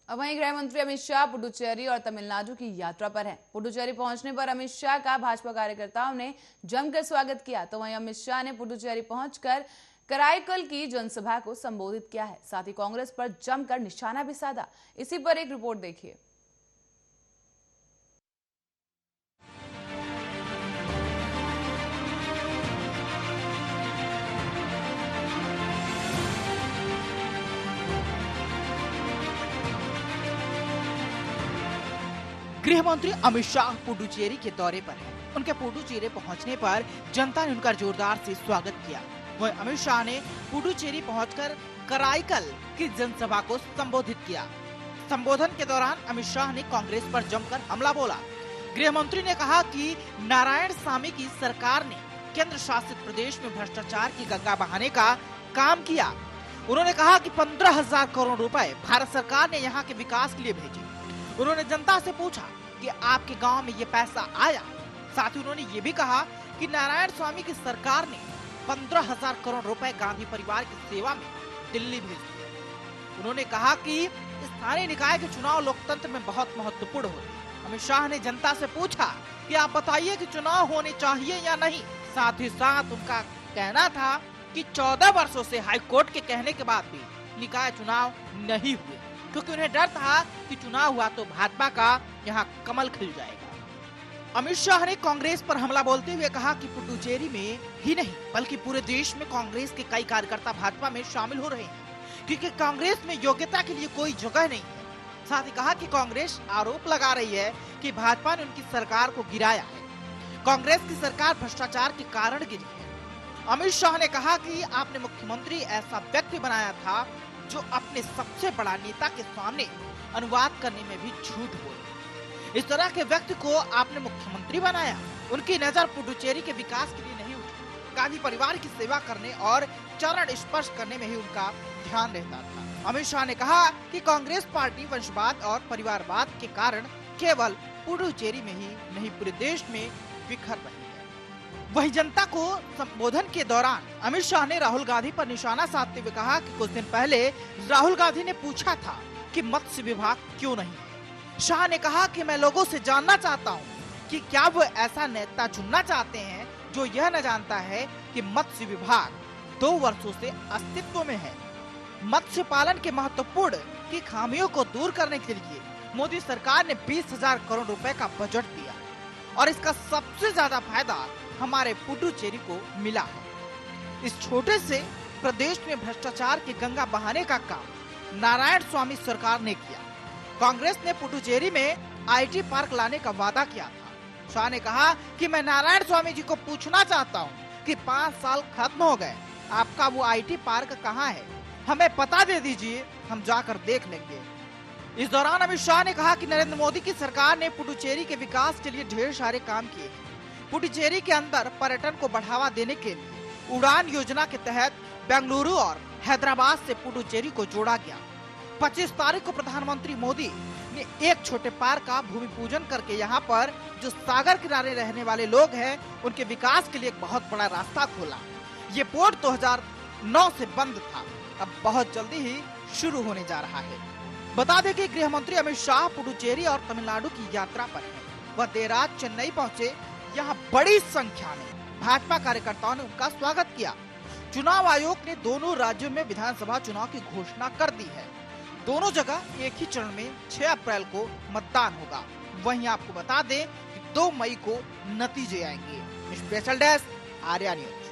वहीं गृह मंत्री अमित शाह पुडुचेरी और तमिलनाडु की यात्रा पर हैं। पुडुचेरी पहुंचने पर अमित शाह का भाजपा कार्यकर्ताओं ने जमकर स्वागत किया, तो वहीं अमित शाह ने पुडुचेरी पहुंचकर कराईकल की जनसभा को संबोधित किया है। साथ ही कांग्रेस पर जमकर निशाना भी साधा। इसी पर एक रिपोर्ट देखिए। गृह मंत्री अमित शाह पुडुचेरी के दौरे पर हैं। उनके पुडुचेरी पहुंचने पर जनता ने उनका जोरदार से स्वागत किया। वहीं अमित शाह ने पुडुचेरी पहुंचकर कराईकल की जनसभा को संबोधित किया। संबोधन के दौरान अमित शाह ने कांग्रेस पर जमकर हमला बोला। गृह मंत्री ने कहा कि नारायणसामी की सरकार ने केंद्र शासित प्रदेश में भ्रष्टाचार की गंगा बहाने का काम किया। उन्होंने कहा कि 15,000 करोड़ रुपए भारत सरकार ने यहाँ के विकास के लिए भेजे। उन्होंने जनता से पूछा कि आपके गांव में ये पैसा आया। साथ ही उन्होंने ये भी कहा कि नारायणसामी की सरकार ने 15,000 करोड़ रुपए गांधी परिवार की सेवा में दिल्ली भेज दिए। उन्होंने कहा कि स्थानीय निकाय के चुनाव लोकतंत्र में बहुत महत्वपूर्ण होते हैं। अमित शाह ने जनता से पूछा कि आप बताइए कि चुनाव होने चाहिए या नहीं। साथ ही साथ उनका कहना था कि 14 वर्षों से हाईकोर्ट के कहने के बाद भी निकाय चुनाव नहीं हुए, क्योंकि उन्हें डर था कि चुनाव हुआ तो भाजपा का यहाँ कमल खिल जाएगा। अमित शाह ने कांग्रेस पर हमला बोलते हुए कहा कि पुडुचेरी में ही नहीं बल्कि पूरे देश में कांग्रेस के कई कार्यकर्ता भाजपा में शामिल हो रहे हैं, क्योंकि कांग्रेस में योग्यता के लिए कोई जगह नहीं है। साथ ही कहा कि कांग्रेस आरोप लगा रही है कि भाजपा ने उनकी सरकार को गिराया है। कांग्रेस की सरकार भ्रष्टाचार के कारण गिरी है। अमित शाह ने कहा कि आपने मुख्यमंत्री ऐसा व्यक्ति बनाया था जो अपने सबसे बड़ा नेता के सामने अनुवाद करने में भी झूठ बोले। इस तरह के व्यक्ति को आपने मुख्यमंत्री बनाया। उनकी नजर पुडुचेरी के विकास के लिए नहीं उठी, गांधी परिवार की सेवा करने और चरण स्पर्श करने में ही उनका ध्यान रहता था। अमित शाह ने कहा कि कांग्रेस पार्टी वंशवाद और परिवारवाद के कारण केवल पुडुचेरी में ही नहीं पूरे देश में बिखर रही है। वहीं जनता को संबोधन के दौरान अमित शाह ने राहुल गांधी पर निशाना साधते हुए कहा कि कुछ दिन पहले राहुल गांधी ने पूछा था कि मत्स्य विभाग क्यों नहीं है। शाह ने कहा कि मैं लोगों से जानना चाहता हूं कि क्या वो ऐसा नेता चुनना चाहते हैं जो यह न जानता है कि मत्स्य विभाग 2 वर्षों से अस्तित्व में है। मत्स्य पालन के महत्वपूर्ण की खामियों को दूर करने के लिए मोदी सरकार ने 20,000 करोड़ रुपए का बजट दिया और इसका सबसे ज्यादा फायदा हमारे पुडुचेरी को मिला है। इस छोटे से प्रदेश में भ्रष्टाचार की गंगा बहाने का काम नारायणसामी सरकार ने किया। कांग्रेस ने पुडुचेरी में आईटी पार्क लाने का वादा किया था। शाह ने कहा कि मैं नारायणसामी जी को पूछना चाहता हूं कि 5 साल खत्म हो गए, आपका वो आईटी पार्क कहां है? हमें पता दे दीजिए, हम जाकर देख लेंगे। इस दौरान अमित शाह ने कहा कि नरेंद्र मोदी की सरकार ने पुडुचेरी के विकास के लिए ढेर सारे काम किए। पुडुचेरी के अंदर पर्यटन को बढ़ावा देने के लिए उड़ान योजना के तहत बेंगलुरु और हैदराबाद से पुडुचेरी को जोड़ा गया। 25 तारीख को प्रधानमंत्री मोदी ने एक छोटे पार्क का भूमि पूजन करके यहाँ पर जो सागर किनारे रहने वाले लोग हैं उनके विकास के लिए एक बहुत बड़ा रास्ता खोला। ये पोर्ट 2009 से बंद था, अब बहुत जल्दी ही शुरू होने जा रहा है। बता दें कि गृह मंत्री अमित शाह पुडुचेरी और तमिलनाडु की यात्रा पर है। वह देर रात चेन्नई पहुंचे। यहाँ बड़ी संख्या में भाजपा कार्यकर्ताओं ने उनका स्वागत किया। चुनाव आयोग ने दोनों राज्यों में विधानसभा चुनाव की घोषणा कर दी है। दोनों जगह एक ही चरण में 6 अप्रैल को मतदान होगा। वहीं आपको बता दें कि 2 मई को नतीजे आएंगे। Special desk, Arya news.